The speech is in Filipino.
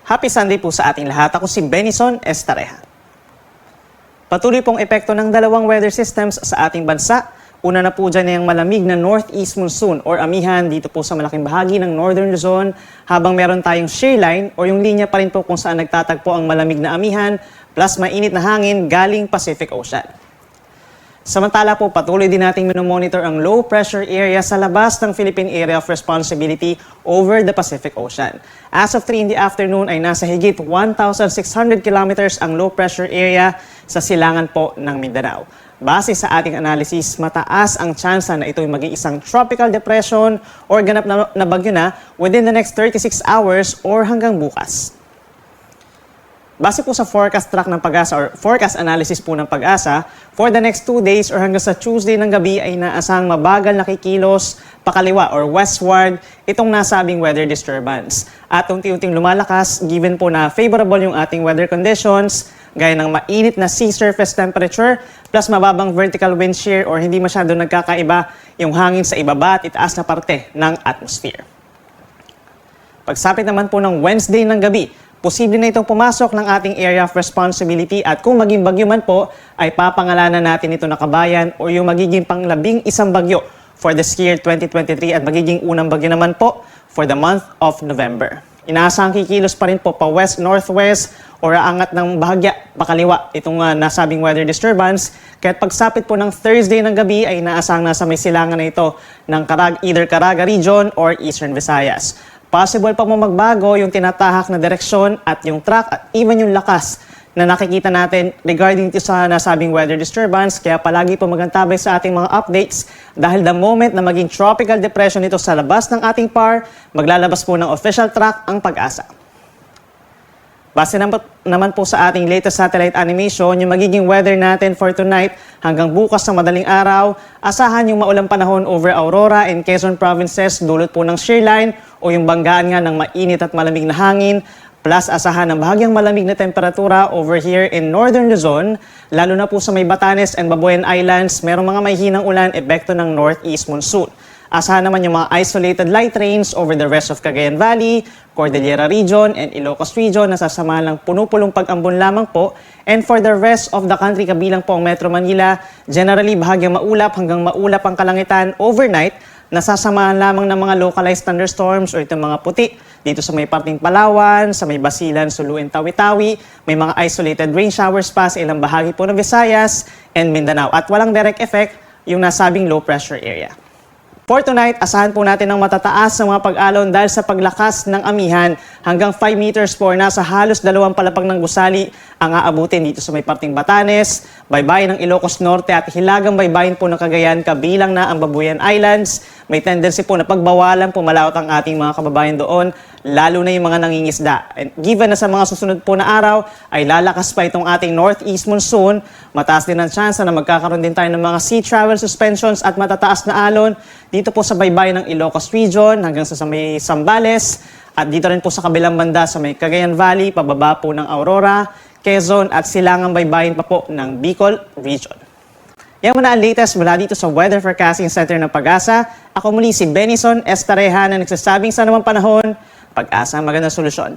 Happy Sunday po sa ating lahat. Ako si Benison Estareja. Patuloy pong epekto ng dalawang weather systems sa ating bansa. Una na po dyan yung malamig na northeast monsoon or amihan dito po sa malaking bahagi ng Northern Luzon, habang meron tayong shear line o yung linya pa rin po kung saan nagtatagpo ang malamig na amihan plus mainit na hangin galing Pacific Ocean. Samantala po, patuloy din nating minomonitor ang low pressure area sa labas ng Philippine Area of Responsibility over the Pacific Ocean. As of 3 in the afternoon ay nasa higit 1,600 kilometers ang low pressure area sa silangan po ng Mindanao. Base sa ating analysis, mataas ang tsansa na ito'y maging isang tropical depression or ganap na bagyo na within the next 36 hours or hanggang bukas. Base po sa forecast track ng Pag-asa or forecast analysis po ng Pag-asa, for the next 2 days or hanggang sa Tuesday ng gabi ay naasang mabagal na kikilos pakaliwa or westward itong nasabing weather disturbance. At unti-unting lumalakas given po na favorable yung ating weather conditions gaya ng mainit na sea surface temperature plus mababang vertical wind shear or hindi masyado nagkakaiba yung hangin sa ibaba at itaas na parte ng atmosphere. Pagsapit naman po ng Wednesday ng gabi, posible na itong pumasok ng ating area of responsibility at kung maging bagyo man po, ay papangalanan natin ito na Kabayan o yung magiging pang-11 bagyo for this year 2023 at magiging unang bagyo naman po for the month of November. Inaasahang kikilos pa rin po pa west-northwest or aangat ng bahagya pakaliwa itong nasabing weather disturbance. Kaya't pagsapit po ng Thursday ng gabi ay inaasahang nasa may silangan na ito ng either Caraga region or Eastern Visayas. Possible pa mo magbago yung tinatahak na direksyon at yung track at even yung lakas na nakikita natin regarding to sa nasabing weather disturbance. Kaya palagi po magantabay sa ating mga updates dahil the moment na maging tropical depression ito sa labas ng ating PAR, maglalabas po ng official track ang Pag-asa. Base naman po sa ating latest satellite animation, yung magiging weather natin for tonight hanggang bukas ng madaling araw, asahan yung maulang panahon over Aurora and Quezon provinces dulot po ng shear line o yung banggaan nga ng mainit at malamig na hangin, plus asahan ng bahagyang malamig na temperatura over here in Northern Luzon, lalo na po sa may Batanes and Babuyan Islands, merong mga may hinang ulan epekto ng northeast monsoon. Asahan naman yung mga isolated light rains over the rest of Cagayan Valley, Cordillera Region, and Ilocos Region na sasamahan ng puno-pulong pag-ambon lamang po. And for the rest of the country, kabilang po ang Metro Manila, generally bahagyang maulap hanggang maulap ang kalangitan overnight, nasasamahan lamang ng mga localized thunderstorms o itong mga puti dito sa may parting Palawan, sa may Basilan, Sulu, and Tawi-Tawi. May mga isolated rain showers pa sa ilang bahagi po ng Visayas and Mindanao. At walang direct effect yung nasabing low pressure area. For tonight, asahan po natin ng matataas na mga pag-alon dahil sa paglakas ng amihan hanggang 5 meters po nasa halos 2 palapag ng gusali ang aabutin dito sa may parting Batanes, baybayin ng Ilocos Norte at hilagang baybayin po ng Cagayan kabilang na ang Babuyan Islands. May tendency po na pagbawalan pumalaot ang ating mga kababayan doon, lalo na yung mga nangingisda. And given na sa mga susunod po na araw ay lalakas pa itong ating northeast monsoon, mataas din ang chance na magkakaroon din tayo ng mga sea travel suspensions at matataas na alon dito po sa baybayin ng Ilocos Region hanggang sa may Zambales at dito rin po sa kabilang banda sa may Cagayan Valley, pababa po ng Aurora, Quezon at silangang baybayin pa po ng Bicol Region. Yan muna ang latest mula dito sa Weather Forecasting Center ng Pag-asa. Ako muli si Benison Estareja na nagsasabing sa namang panahon, Pag-asa ang magandang solusyon.